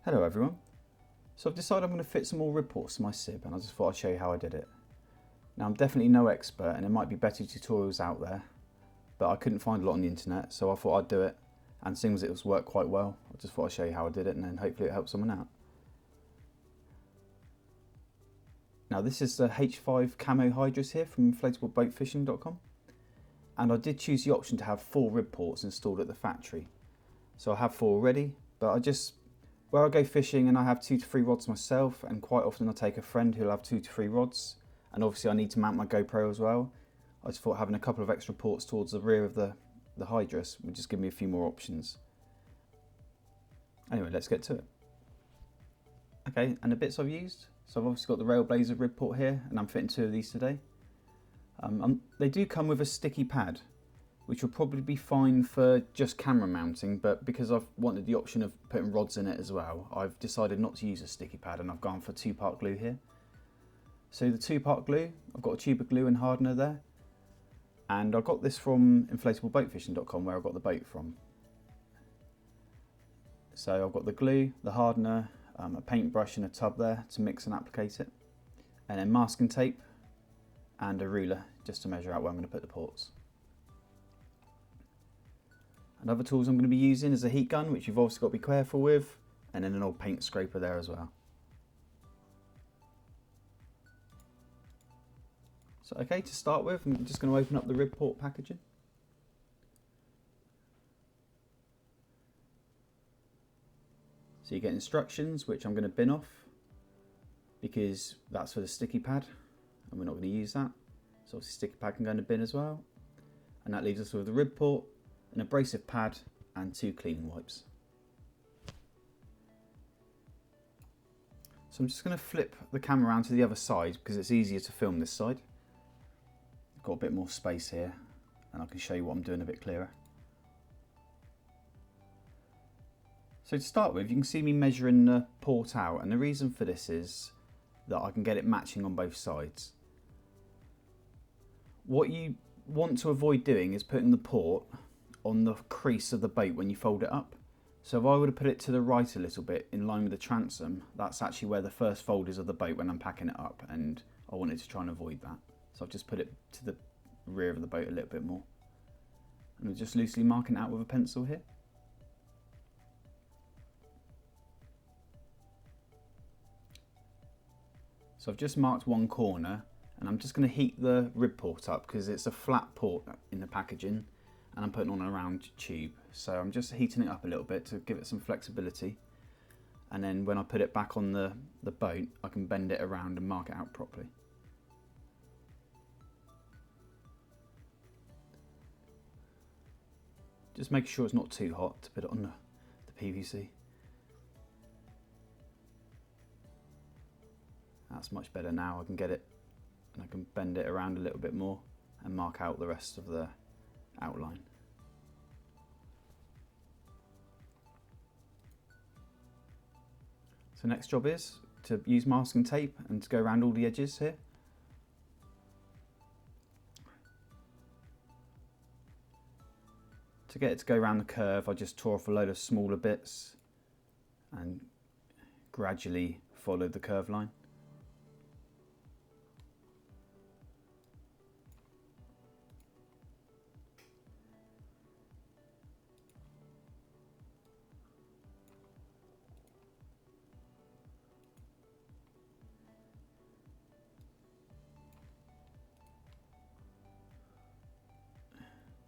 Hello everyone. So I've decided I'm going to fit some more ribports to my SIB, and I just thought I'd show you how I did it. Now I'm definitely no expert and there might be better tutorials out there, but I couldn't find a lot on the internet, so I thought I'd do it, and seeing as it was worked quite well, I just thought I'd show you how I did it and then hopefully it helps someone out. Now this is the H5 camo hydras here from inflatableboatfishing.com, and I did choose the option to have 4 ribports installed at the factory. So I have 4 already, but where I go fishing and I have 2 to 3 rods myself, and quite often I take a friend who'll have 2 to 3 rods, and obviously I need to mount my GoPro as well. I just thought having a couple of extra ports towards the rear of the hydras would just give me a few more options. Anyway, let's get to it. Okay, and the bits I've used. So I've obviously got the Railblaza ribport here, and I'm fitting 2 of these today. They do come with a sticky pad, which will probably be fine for just camera mounting, but because I've wanted the option of putting rods in it as well, I've decided not to use a sticky pad and I've gone for 2-part glue here. So the 2-part glue, I've got a tube of glue and hardener there, and I got this from inflatableboatfishing.com, where I got the boat from. So I've got the glue, the hardener, a paintbrush and a tub there to mix and applicate it, and then masking tape and a ruler just to measure out where I'm going to put the ports. And other tools I'm going to be using is a heat gun, which you've also got to be careful with, and then an old paint scraper there as well. So okay, to start with, I'm just going to open up the ribport packaging. So you get instructions, which I'm going to bin off because that's for the sticky pad and we're not going to use that. So obviously sticky pad can go in the bin as well. And that leaves us with the ribport, an abrasive pad and 2 cleaning wipes. So I'm just going to flip the camera around to the other side because it's easier to film this side. I've got a bit more space here and I can show you what I'm doing a bit clearer. So to start with, you can see me measuring the port out, and the reason for this is that I can get it matching on both sides. What you want to avoid doing is putting the port on the crease of the boat when you fold it up. So if I were to put it to the right a little bit in line with the transom, that's actually where the first fold is of the boat when I'm packing it up, and I wanted to try and avoid that. So I've just put it to the rear of the boat a little bit more. And I'm just loosely marking it out with a pencil here. So I've just marked one corner, and I'm just going to heat the ribport up because it's a flat port in the packaging and I'm putting on a round tube. So I'm just heating it up a little bit to give it some flexibility, and then when I put it back on the boat I can bend it around and mark it out properly. Just make sure it's not too hot to put it on the PVC. That's much better now. I can get it and I can bend it around a little bit more and mark out the rest of the outline. So next job is to use masking tape and to go around all the edges here. To get it to go around the curve, I just tore off a load of smaller bits and gradually followed the curve line.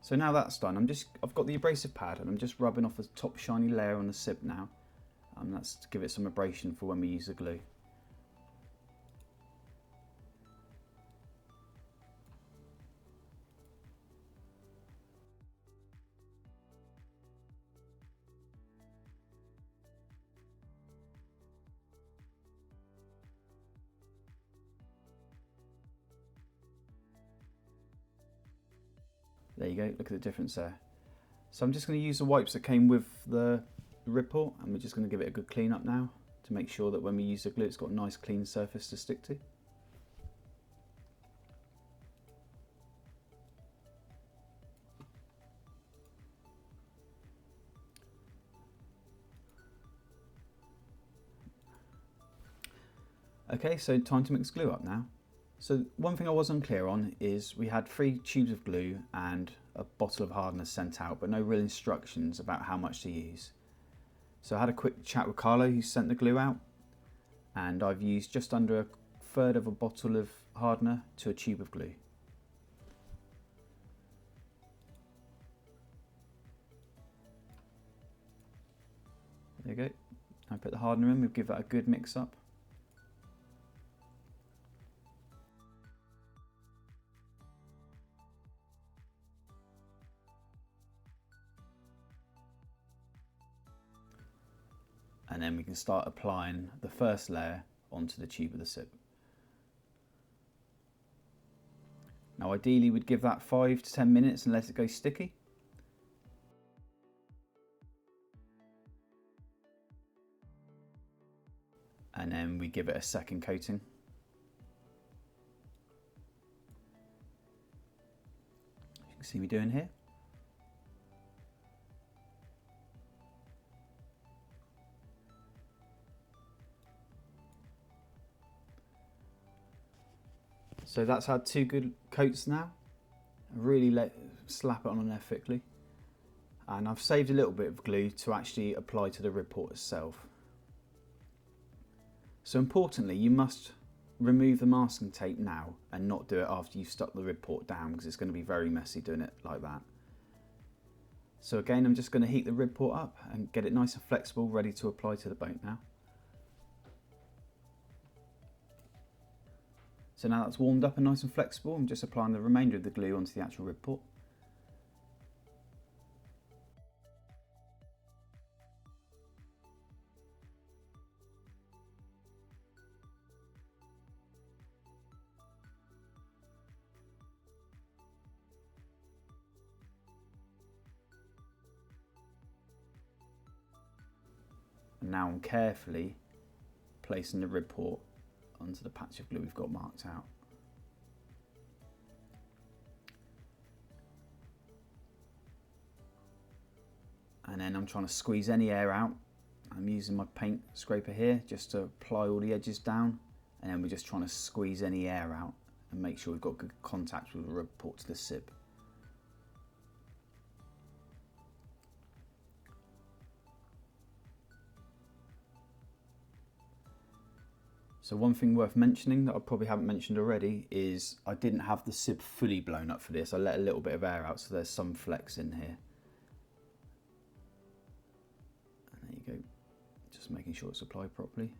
So now that's done, I've got the abrasive pad and I'm just rubbing off the top shiny layer on the SIB now. That's to give it some abrasion for when we use the glue. There you go, look at the difference there. So I'm just going to use the wipes that came with the ribport, and we're just going to give it a good clean up now to make sure that when we use the glue it's got a nice clean surface to stick to. Okay, so time to mix glue up now. So one thing I was unclear on is we had 3 tubes of glue and a bottle of hardener sent out, but no real instructions about how much to use. So I had a quick chat with Carlo who sent the glue out, and I've used just under a third of a bottle of hardener to a tube of glue. There you go. I put the hardener in, we'll give that a good mix up. And then we can start applying the first layer onto the tube of the SIB. Now ideally we'd give that 5 to 10 minutes and let it go sticky. And then we give it a second coating. As you can see me doing here. So that's had 2 good coats now. Really slap it on there thickly. And I've saved a little bit of glue to actually apply to the ribport itself. So importantly, you must remove the masking tape now and not do it after you've stuck the ribport down, because it's going to be very messy doing it like that. So again, I'm just going to heat the ribport up and get it nice and flexible, ready to apply to the boat now. So now that's warmed up and nice and flexible, I'm just applying the remainder of the glue onto the actual ribport. And now I'm carefully placing the ribport onto the patch of glue we've got marked out. And then I'm trying to squeeze any air out. I'm using my paint scraper here just to apply all the edges down, and then we're just trying to squeeze any air out and make sure we've got good contact with the ribport to the SIB. So one thing worth mentioning that I probably haven't mentioned already is I didn't have the SIB fully blown up for this. I let a little bit of air out, so there's some flex in here. And there you go, just making sure it's applied properly.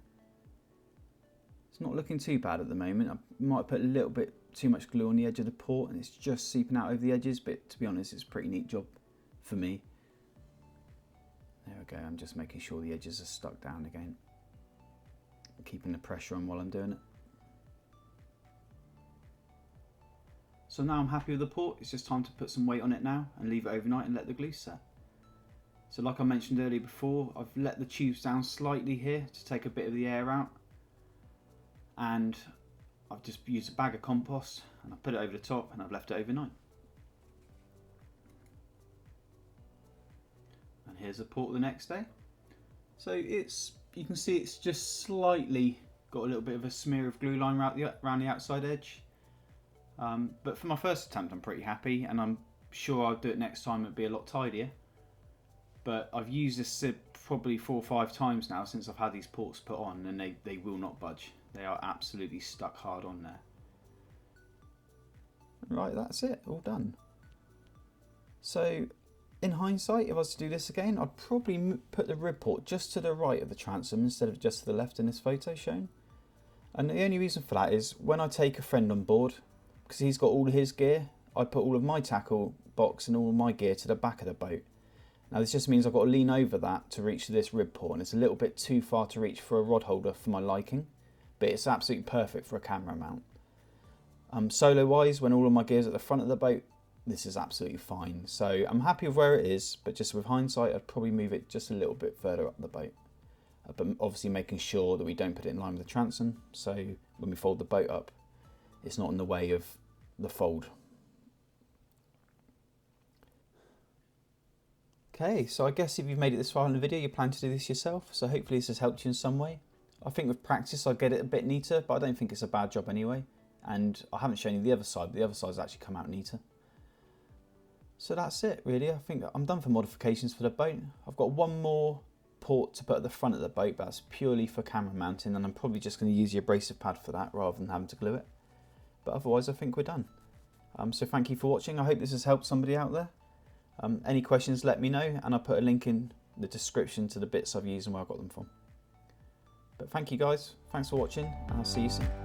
It's not looking too bad at the moment. I might have put a little bit too much glue on the edge of the port and it's just seeping out over the edges, but to be honest, it's a pretty neat job for me. There we go, I'm just making sure the edges are stuck down again, keeping the pressure on while I'm doing it. So now I'm happy with the port. It's just time to put some weight on it now and leave it overnight and let the glue set. So like I mentioned earlier before, I've let the tubes down slightly here to take a bit of the air out, and I've just used a bag of compost and I've put it over the top and I've left it overnight. And here's the port the next day. So you can see it's just slightly got a little bit of a smear of glue line around the outside edge. But for my first attempt, I'm pretty happy, and I'm sure I'll do it next time, it'll be a lot tidier. But I've used this SIB probably 4 or 5 times now since I've had these ports put on, and they will not budge. They are absolutely stuck hard on there. Right, that's it, all done. So in hindsight, if I was to do this again, I'd probably put the ribport just to the right of the transom instead of just to the left in this photo shown. And the only reason for that is when I take a friend on board, because he's got all his gear, I put all of my tackle box and all of my gear to the back of the boat. Now this just means I've got to lean over that to reach this ribport, and it's a little bit too far to reach for a rod holder for my liking, but it's absolutely perfect for a camera mount. Solo wise, when all of my gear's at the front of the boat, this is absolutely fine. So I'm happy with where it is, but just with hindsight, I'd probably move it just a little bit further up the boat. But obviously making sure that we don't put it in line with the transom, so when we fold the boat up, it's not in the way of the fold. Okay, so I guess if you've made it this far in the video, you plan to do this yourself, so hopefully this has helped you in some way. I think with practice I'll get it a bit neater, but I don't think it's a bad job anyway. And I haven't shown you the other side, but the other side's actually come out neater. So that's it really. I think I'm done for modifications for the boat. I've got one more port to put at the front of the boat, but that's purely for camera mounting, and I'm probably just going to use the abrasive pad for that rather than having to glue it. But otherwise I think we're done. So thank you for watching. I hope this has helped somebody out there. Any questions, let me know, and I'll put a link in the description to the bits I've used and where I got them from. But thank you guys, thanks for watching, and I'll see you soon.